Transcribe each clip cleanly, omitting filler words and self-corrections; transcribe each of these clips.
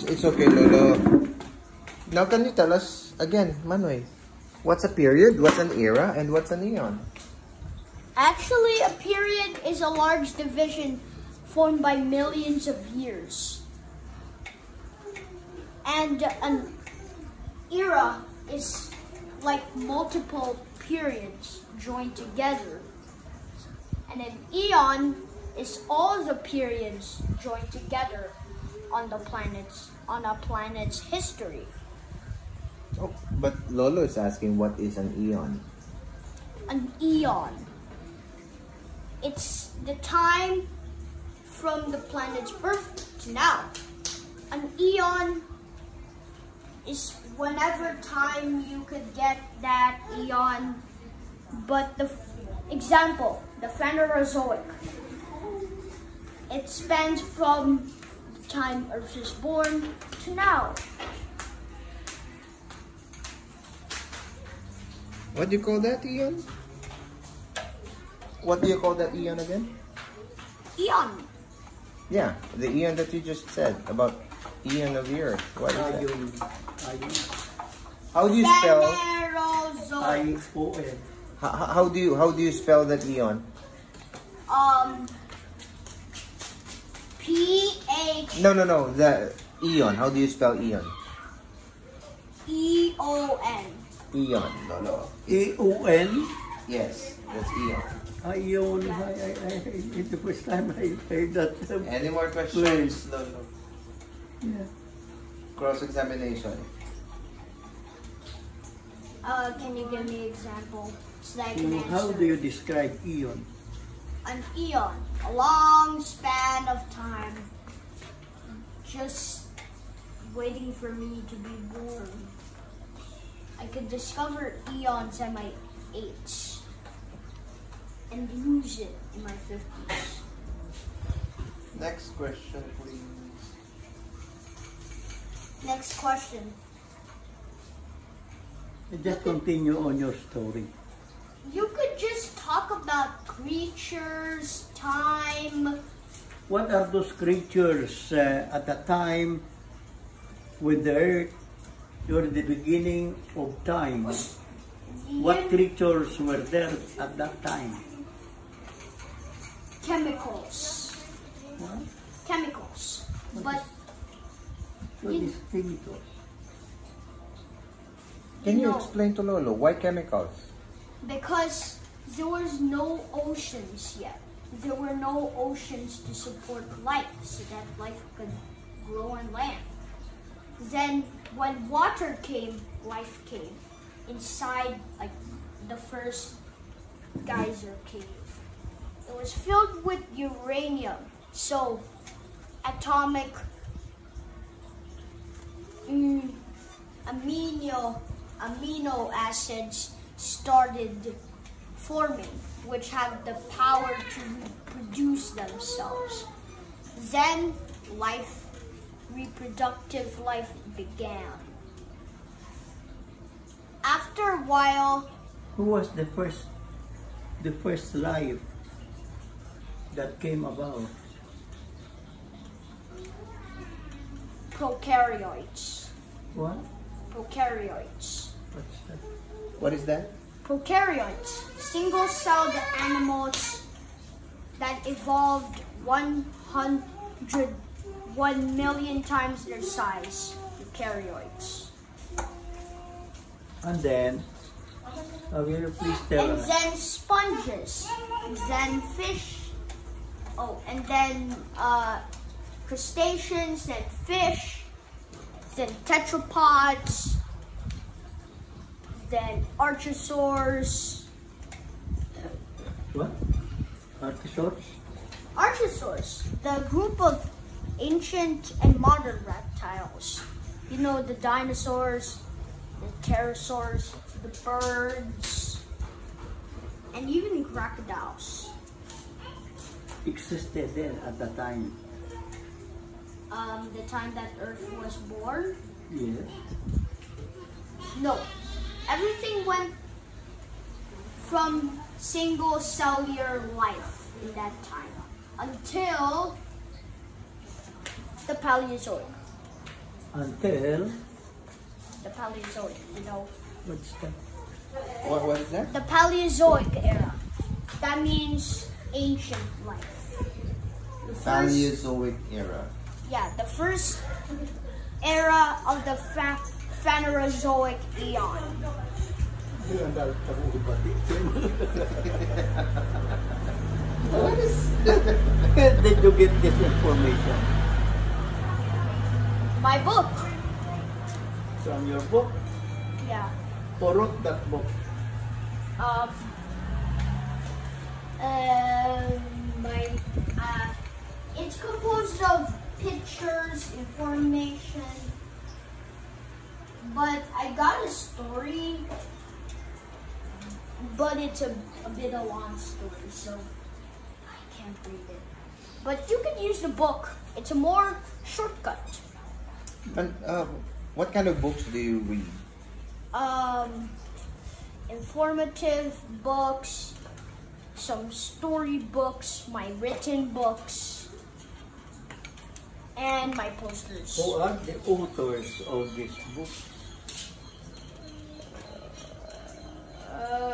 It's okay, Lolo. Now, can you tell us again, Manoy, what's a period, what's an era, and what's an eon? Actually, a period is a large division formed by millions of years. And an era is like multiple periods joined together. And an eon is all the periods joined together on a planet's history. Oh, but Lolo is asking, what is an eon? An eon. It's the time from the planet's birth to now. An eon is whenever time you could get that eon, but the example, the Phanerozoic, it spans from the time Earth is born to now. What do you call that eon? What do you call that eon again? Eon. Yeah, the eon that you just said about eon of the earth. What is that? How do you spell? Phanerozoic. How do you spell that eon? P-H. No. The eon. How do you spell eon? E-O-N. Eon. No. E-O-N? Yes, that's eon. Eon. It's the first time I heard that. Any more questions? No. Yeah. Cross-examination. Can you give me an example so that I can answer? How do you describe eon? An eon, a long span of time, just waiting for me to be born. I could discover eons at my age and lose it in my 50s. Next question, please. Next question. Just continue on your story. You could just talk about creatures, time. What are those creatures at the time with the earth? During the beginning of time. What creatures were there at that time? Chemicals. What? Chemicals. But What is chemicals? Can you explain to Lolo why chemicals? because there was no oceans yet. There were no oceans to support life so that life could grow on land. Then when water came, life came inside like the first geyser cave. It was filled with uranium, so atomic amino acids started forming, which have the power to reproduce themselves. Then reproductive life began. After a while, Who was the first life that came about? prokaryotes. What? Prokaryotes. What's that? What is that? Prokaryotes, single-celled animals that evolved 1 million times their size. Prokaryotes. And then, will you please tell And us? then sponges, then fish, and then crustaceans, then fish, then tetrapods, then archosaurs. What? Archosaurs? Archosaurs, the group of ancient and modern reptiles. You know, the dinosaurs, the pterosaurs, the birds, and even crocodiles. Existed then at the time. The time that Earth was born? Yes. No. Everything went from single cellular life in that time. until the Paleozoic. Until, The Paleozoic, you know. what's that? What is that? The Paleozoic era. That means ancient life. The first, Paleozoic era. yeah, the first era of the Phanerozoic eon. What is Where did you get this information? My book. From your book? Yeah. Who wrote that book? Um, my, it's composed of pictures, information, but I got a story, but it's a bit of a long story, so I can't read it. But you can use the book. It's a more shortcut. And what kind of books do you read? Informative books, some story books, my written books, and my posters. Who are the authors of this book?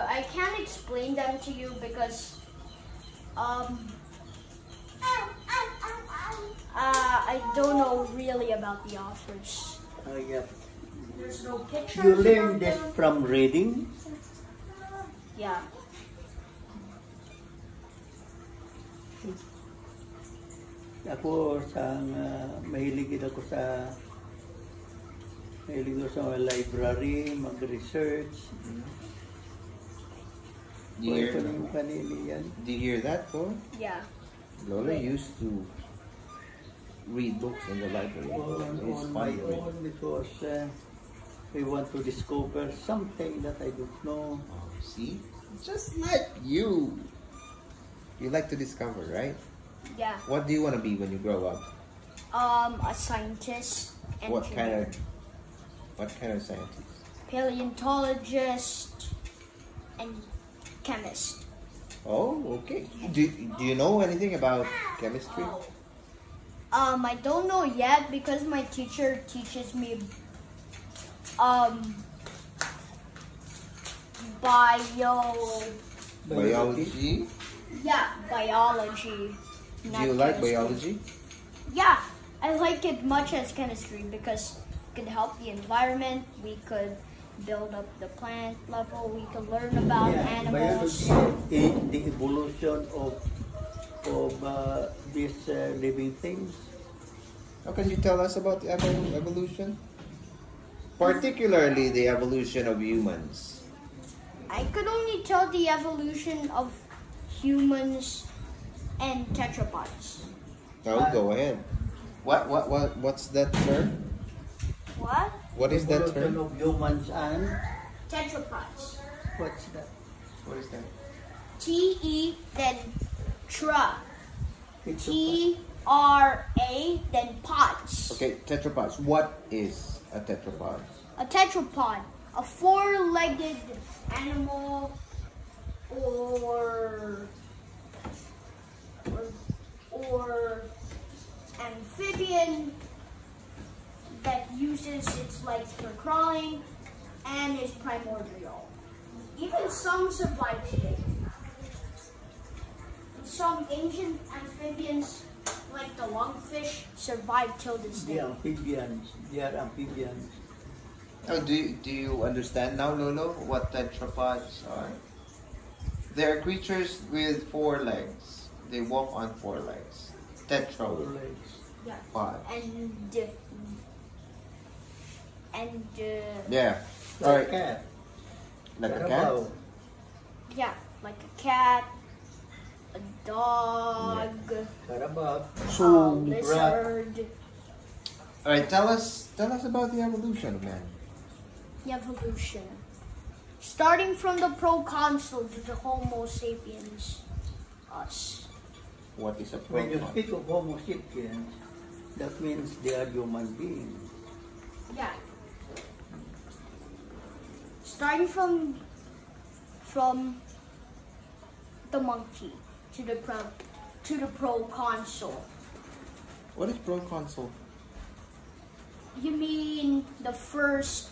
I can't explain them to you because I don't know really about the authors. Yeah. There's no pictures. You about learned this them. from reading? Yeah. Ako mahilig ako sa library, mag-research. Do you hear, Yung kanili yan. do you hear that, boy? Yeah. Lola used to read books in the library. It's On fun my to read. own because I want to discover something that I don't know. See? Just like you. You like to discover, right? Yeah. What do you want to be when you grow up? A scientist. What engineer, kind of scientist? paleontologist, and chemist. Oh, okay. Do you know anything about chemistry? I don't know yet because my teacher teaches me Biology? biology. Do not you like chemistry. biology? Yeah, I like it much as chemistry because it could help the environment. We could build up the plant level. We could learn about animals. Biology is the evolution of these living things. How can you tell us about the evolution? Particularly the evolution of humans. I could only tell the evolution of humans and tetrapods. Oh, go ahead. What's that term? What? What is that Evolution term? of humans and Tetrapods. what's that? What is that? T-E, then tra. It's T-R-A, then pods. Okay, tetrapods. What is a tetrapod? A tetrapod, a four-legged animal or amphibian that uses its legs for crawling and is primordial. Even some survive today. Some ancient amphibians, like the lungfish, survive till this the day. amphibians. They are amphibians. Oh, do you understand now, Lolo, what tetrapods are? They are creatures with 4 legs. They walk on 4 legs. Four Tetrapod. legs. Yeah. And Yeah. All Like right. cat. Like a cat. Carabao. yeah, like a cat, a dog, Carabao. a lizard. All right. Tell us about the evolution of man. The evolution. Starting from the proconsul to the Homo sapiens, us. What is a When you proton? speak of Homo sapiens, that means they are human beings. Yeah. Starting from the monkey to the to the proconsul. What is proconsul? You mean the first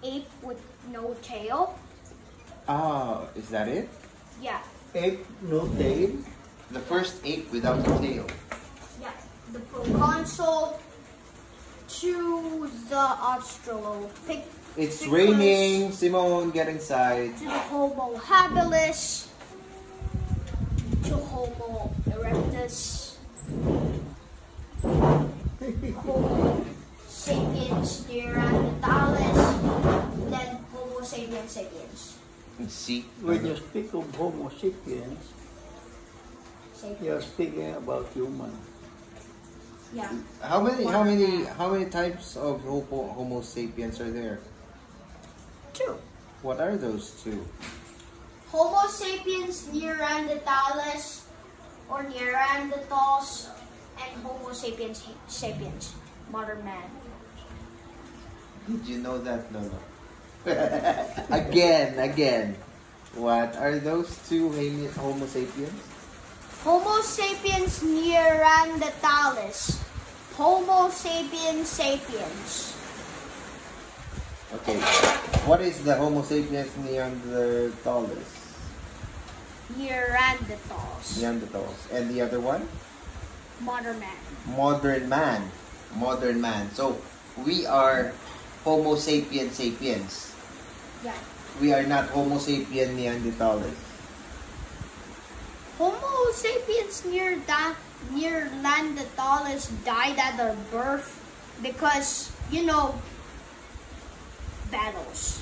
ape with no tail? Ah, is that it? Yeah. Ape, no tail. The first ape without a tail. Yeah. The proconsul to the Australopithecus. It's raining. Simone, get inside. To the Homo habilis. To Homo erectus. Homo sapiens neanderthalis. Then Homo sapiens sapiens. See? When you speak of Homo sapiens, you're Sapiens. speaking about human. Yeah. How many types of Homo sapiens are there? 2. What are those two? Homo sapiens neanderthalis or Neanderthals and Homo sapiens sapiens, modern man. Did you know that, Lolo? Again. What are those two Homo sapiens? Homo sapiens neanderthalis. Homo sapiens sapiens. Okay. What is the Homo sapiens neanderthalis? Neanderthals. Neanderthals. And the other one? Modern man. Modern man. Modern man. So, we are Homo sapiens sapiens. Yeah. We are not Homo sapien neanderthalis. Homo sapiens neanderthalis died at their birth because, battles.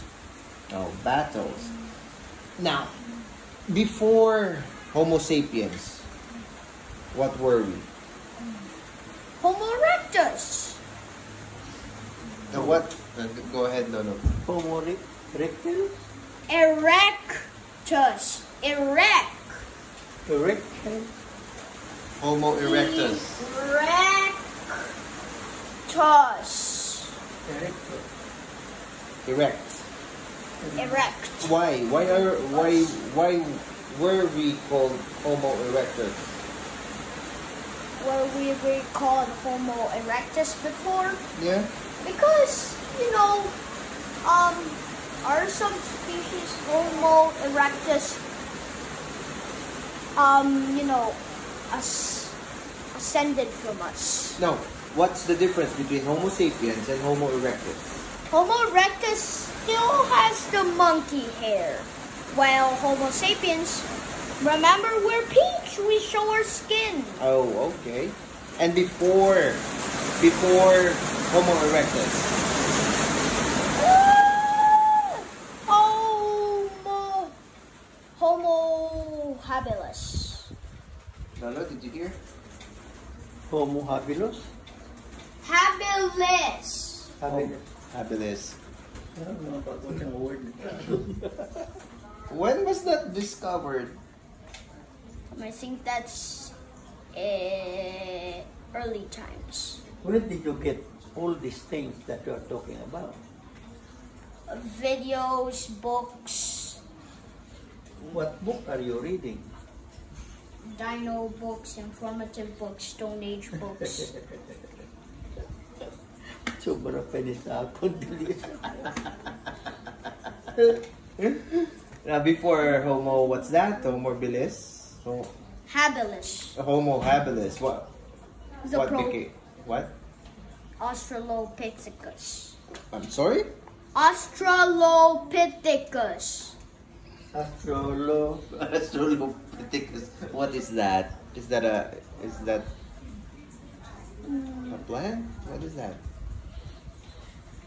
Oh, battles. Now, before Homo sapiens, what were we? Homo erectus. What? Go ahead, Lolo. Homo erectus? Erectus. Erectus? Homo erectus. Erectus. Erectus. Erect. Erect. Why were we called Homo erectus? Were we called Homo erectus before? Yeah. Because, our subspecies Homo erectus, ascended from us. No. What's the difference between Homo sapiens and Homo erectus? Homo erectus still has the monkey hair, while Homo sapiens, remember, we're peach, we show our skin. Oh, okay. And before Homo erectus, Homo habilis. Lolo, did you hear? Homo habilis? Habilis. Habilis. Habilis. I don't know about what's the word. When was that discovered? I think that's early times. Where did you get all these things that you are talking about? Videos, books, What book are you reading? dino books, informative books, Stone Age books. Sobra pa ni sa akong dilis. Before Homo, what's that? Homo habilis? Habilis. Homo habilis. What? The What pro became? What? Australopithecus. I'm sorry? Australopithecus. Australopithecus. What is that? Is that a plant? What is that?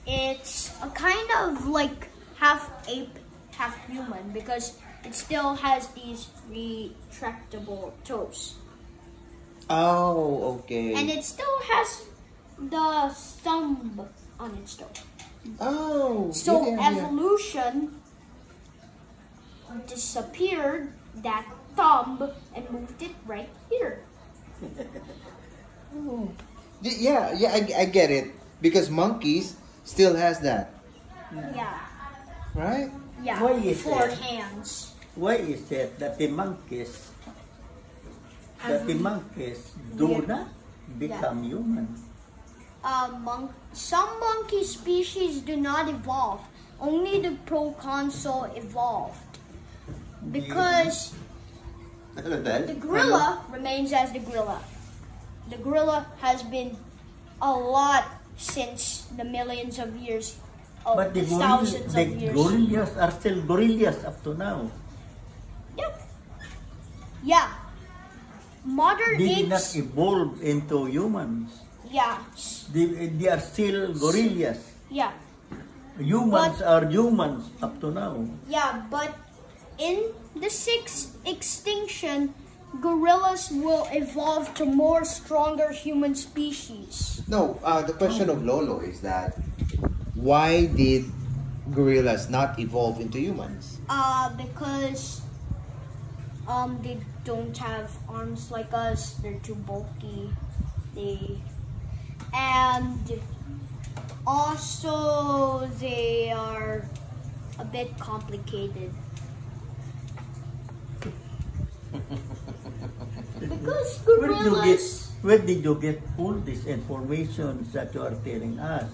It's a kind of like half ape, half human because it still has these retractable toes. Oh, okay. And it still has the thumb on its toe. Oh. So yeah. evolution disappeared that thumb and moved it right here. Yeah, I get it. Because monkeys still has that, Yeah. right? Yeah, Why is 4 it? hands. Why is it that the monkeys do Yeah. not become human? Some monkey species do not evolve. Only the proconsul evolved. Because the gorilla remains as the gorilla. The gorilla has been a lot since the millions of years, But the thousands of years. gorillas are still gorillas up to now. Yep. Yeah. Modern They did not apes. evolve into humans. Yeah. They are still gorillas. Yeah. Humans are humans up to now. Yeah. But in the 6th extinction, gorillas will evolve to more stronger human species. No, the question of Lolo is that why did gorillas not evolve into humans? Because they don't have arms like us. They're too bulky. And also they are a bit complicated. Because gorillas. Where did you get all this information that you are telling us?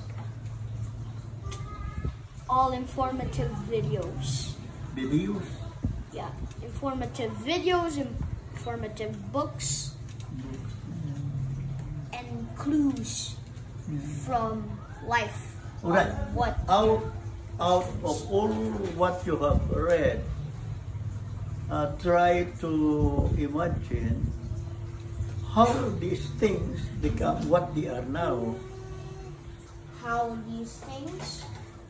All informative videos. Videos? Yeah, informative videos, informative books, and clues from life. All right. What? Out of all what you have read, try to imagine how these things become what they are now, How these things?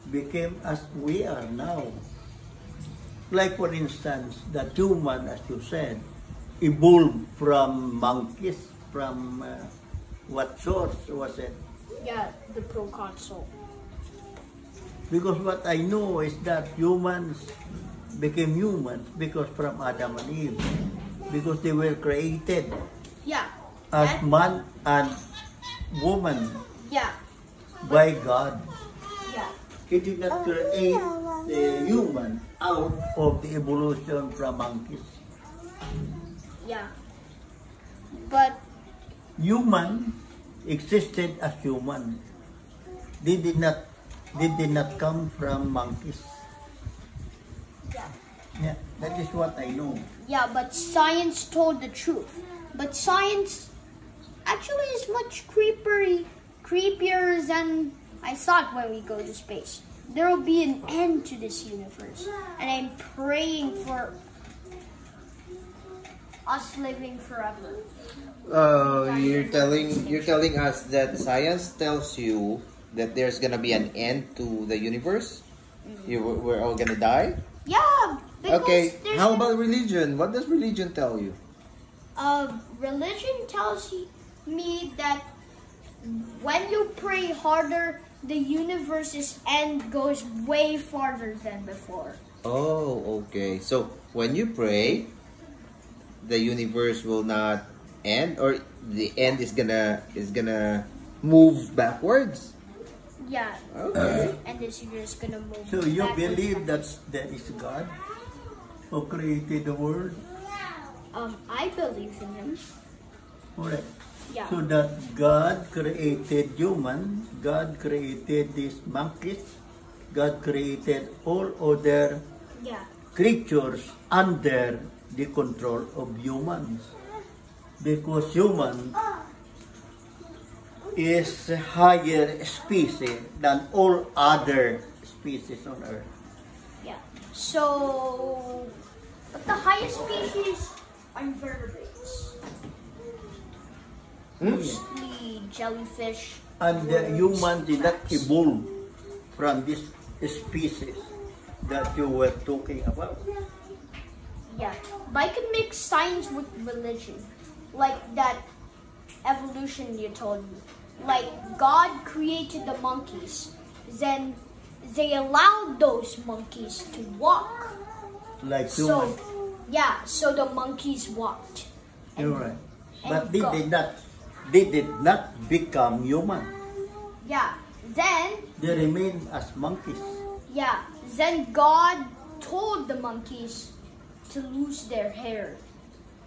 became as we are now. Like for instance, the human, as you said, evolved from monkeys, from what source was it? Yeah, the proconsul. Because what I know is that humans became humans because from Adam and Eve, because they were created Yeah. as that- man and woman Yeah. by God. Yeah. He did not create the human out of the evolution from monkeys. Yeah. But Human existed as human. They did not come from monkeys. yeah. Yeah, that is what I know. Yeah, but science told the truth. But science actually is much creepier than I thought when we go to space. There will be an end to this universe. And I'm praying for us living forever. You're telling us that science tells you that there's gonna be an end to the universe. We're all gonna die. Yeah, because Okay. there's How about religion? What does religion tell you? religion tells me that when you pray harder, the universe's end goes way farther than before. Oh, okay. So when you pray, the universe will not end, or the end is gonna move backwards. Yeah. Okay. And this year is gonna move. So you backwards. believe that there is God who created the world? I believe in him. Alright. Yeah. So that God created human, God created these monkeys, God created all other Yeah. creatures under the control of humans. Because human is a higher species than all other species on earth. Yeah. So, but the highest species are invertebrates. Mostly jellyfish. And the human did not evolve from this species that you were talking about. Yeah. But I could mix science with religion. Like that evolution you told me. Like God created the monkeys. Then they allowed those monkeys to walk. Like So, human. yeah, so the monkeys walked. You're right. and But they God. did not become human. Yeah. Then, They remain as monkeys. yeah, then God told the monkeys to lose their hair,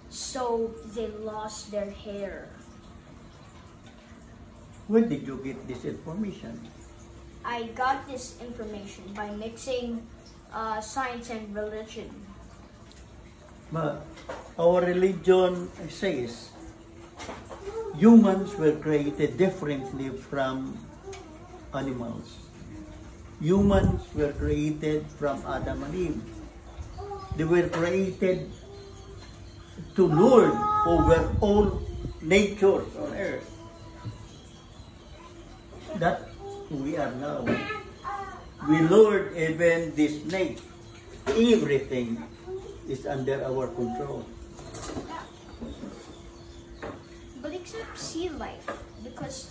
so they lost their hair. Where did you get this information? I got this information by mixing science and religion. But our religion says humans were created differently from animals. Humans were created from Adam and Eve. They were created to lord over all natures on earth. That we are now. We lord even this snake. Everything is under our control. But except sea life, because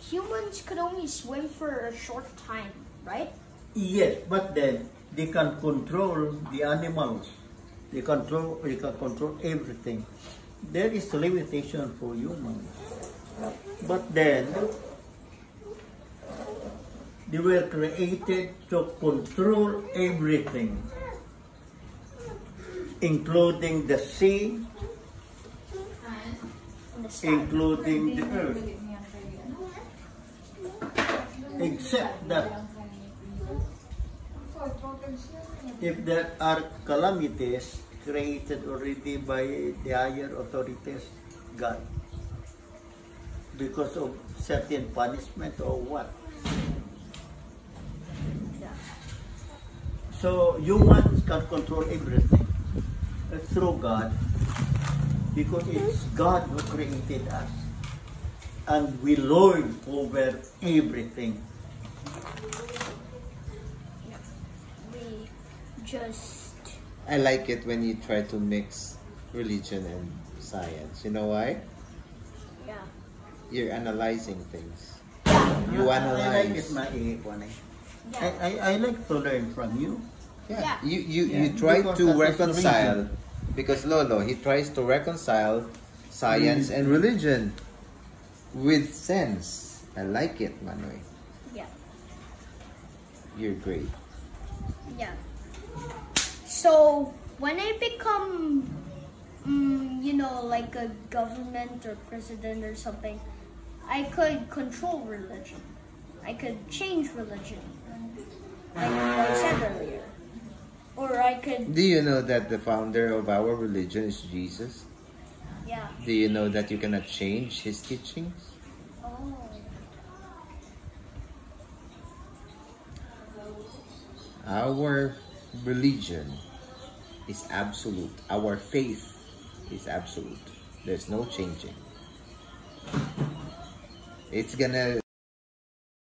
humans could only swim for a short time, right? Yes, but then they can control the animals. They can control everything. There is a limitation for humans. But then they were created to control everything, including the sea, including the earth. Except that if there are calamities created already by the higher authorities, God, because of certain punishment or what. So humans can control everything through God, because it's God who created us, and we lord over everything. We just... I like it when you try to mix religion and science. You know why? Yeah. You're analyzing things. Yeah. You I like it, analyze. I like to learn from you. Yeah. Yeah. You try because to that is the reconcile, reason. because Lolo, he tries to reconcile science and religion with sense. I like it, Manoy. Yeah. You're great. Yeah. So when I become, like a government or president or something, I could control religion. I could change religion, like I said earlier. Or I could, Do you know that the founder of our religion is Jesus? yeah. Do you know that you cannot change his teachings? Oh. Our religion is absolute. Our faith is absolute. There's no changing. It's gonna